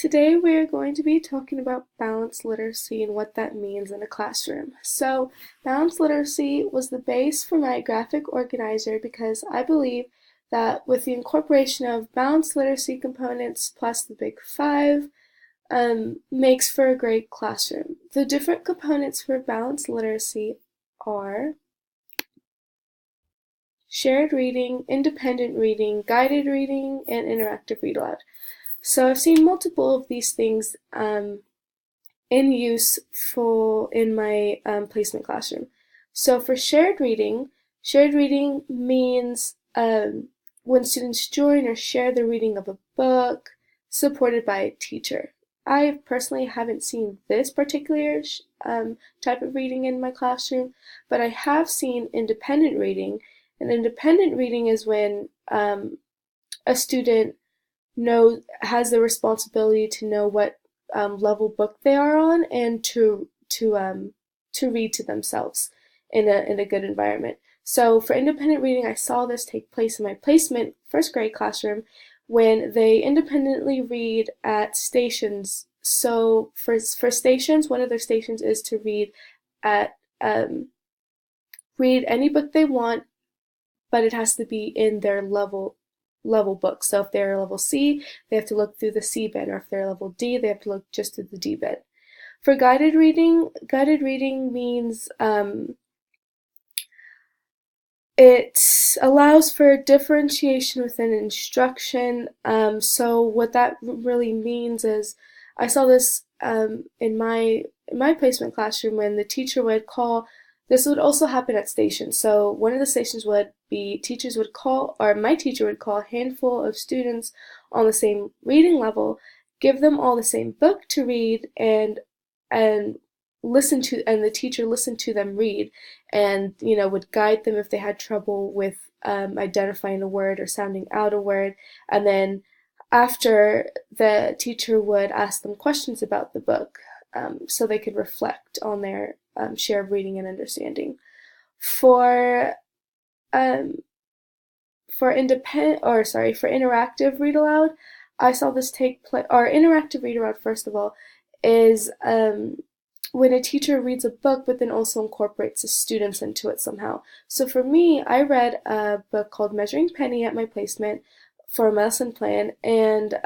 Today we are going to be talking about balanced literacy and what that means in a classroom. So, balanced literacy was the base for my graphic organizer because I believe that with the incorporation of balanced literacy components plus the big five, makes for a great classroom. The different components for balanced literacy are shared reading, independent reading, guided reading, and interactive read aloud. So I've seen multiple of these things in use in my placement classroom. So for shared reading means when students join or share the reading of a book supported by a teacher. I personally haven't seen this particular type of reading in my classroom, but I have seen independent reading. And independent reading is when a student has the responsibility to know what level book they are on and to read to themselves in a good environment. So for independent reading, I saw this take place in my placement first grade classroom when they independently read at stations. So for stations, one of their stations is to at read any book they want, but it has to be in their level book. So if they're level C, they have to look through the C bin, or if they're level D, they have to look just through the D bin. For guided reading means it allows for differentiation within instruction. So what that really means is, I saw this in my placement classroom when the teacher would call. This would also happen at stations. So one of the stations would be teachers would call, or my teacher would call a handful of students on the same reading level, give them all the same book to read, and the teacher listened to them read, and would guide them if they had trouble with identifying a word or sounding out a word, and then after, the teacher would ask them questions about the book, so they could reflect on their share of reading and understanding. For interactive read aloud, I saw this take place. Or interactive read aloud, first of all, is when a teacher reads a book but then also incorporates the students into it somehow. So for me, I read a book called Measuring Penny at my placement for a lesson plan, and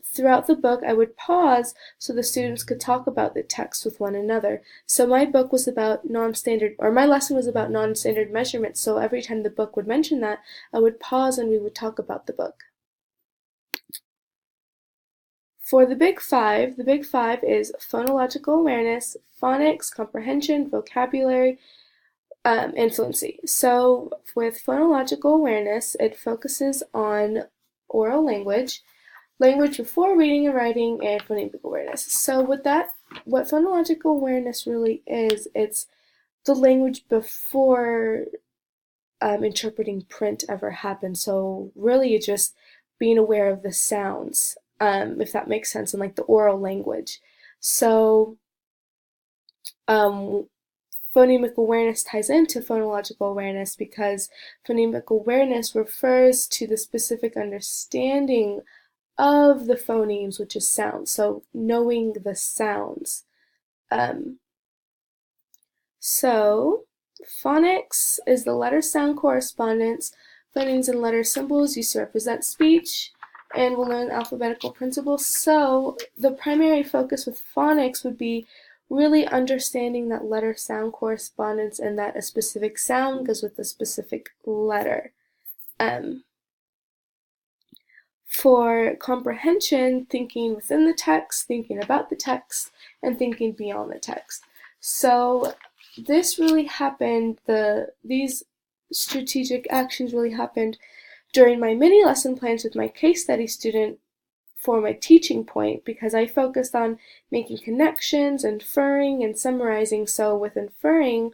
throughout the book I would pause so the students could talk about the text with one another. So my book was about my lesson was about non-standard measurements, so every time the book would mention that, I would pause and we would talk about the book. For the big five is phonological awareness, phonics, comprehension, vocabulary, and fluency. So with phonological awareness, it focuses on oral language before reading and writing, and phonemic awareness. So what phonological awareness really is, it's the language before interpreting print ever happened. So really it's just being aware of the sounds, if that makes sense, and like the oral language. So phonemic awareness ties into phonological awareness because phonemic awareness refers to the specific understanding of the phonemes, which is sounds. So knowing the sounds. So phonics is the letter-sound correspondence, phonemes and letter symbols used to represent speech, and we'll learn alphabetical principles. So the primary focus with phonics would be really understanding that letter-sound correspondence and that a specific sound goes with a specific letter. For comprehension, thinking within the text, thinking about the text, and thinking beyond the text. So this really happened, these strategic actions really happened during my mini lesson plans with my case study student for my teaching point, because I focused on making connections, inferring, and summarizing. So with inferring,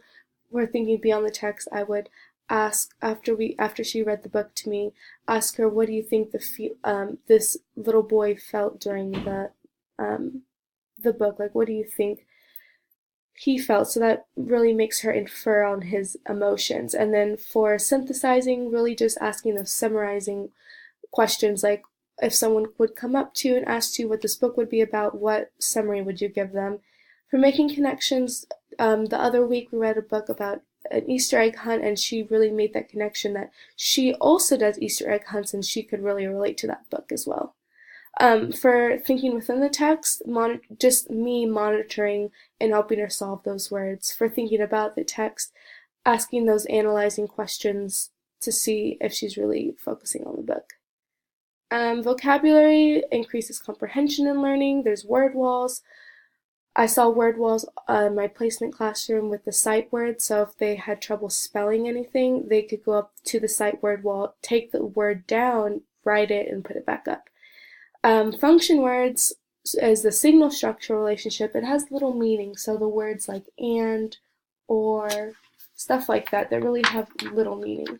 we're thinking beyond the text, I would ask, after she read the book to me, ask her, what do you think this little boy felt during the book? Like, what do you think he felt? So that really makes her infer on his emotions. And then for synthesizing, really just asking those summarizing questions like, if someone would come up to you and ask you what this book would be about, what summary would you give them? For making connections, the other week we read a book about an Easter egg hunt, and she really made that connection that she also does Easter egg hunts, and she could really relate to that book as well. For thinking within the text, just me monitoring and helping her solve those words. For thinking about the text, asking those analyzing questions to see if she's really focusing on the book. Vocabulary increases comprehension and learning. There's word walls. I saw word walls in my placement classroom with the sight word, so if they had trouble spelling anything, they could go up to the sight word wall, take the word down, write it, and put it back up. Function words is the signal structure relationship. It has little meaning, so the words like and, or, stuff like that really have little meaning.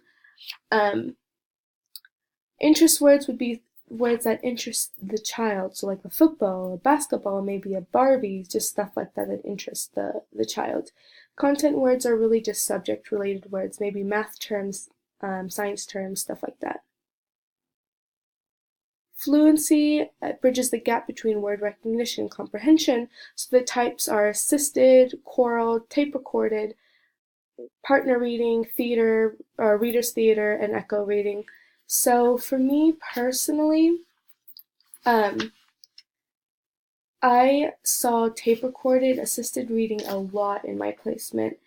Interest words would be words that interest the child, so like a football, a basketball, maybe a Barbie, just stuff like that that interest the child. Content words are really just subject-related words, maybe math terms, science terms, stuff like that. Fluency bridges the gap between word recognition and comprehension, so the types are assisted, choral, tape-recorded, partner reading, theater, or reader's theater, and echo reading. So for me personally, I saw tape-recorded assisted reading a lot in my placement,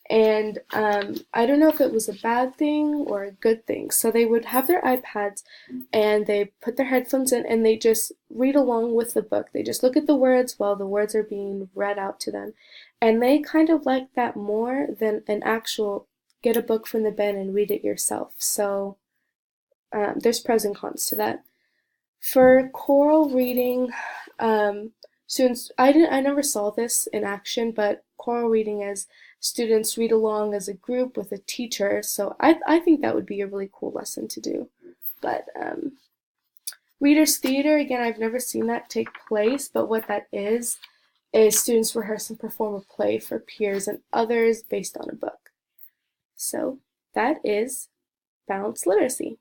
and I don't know if it was a bad thing or a good thing. So they would have their iPads and they put their headphones in and they just read along with the book. They just look at the words while the words are being read out to them. And they kind of like that more than an actual get a book from the bin and read it yourself. So there's pros and cons to that. For choral reading, students, I never saw this in action, but choral reading as students read along as a group with a teacher, so I think that would be a really cool lesson to do. But reader's theater, again, I've never seen that take place, but what that is students rehearse and perform a play for peers and others based on a book. So that is balanced literacy.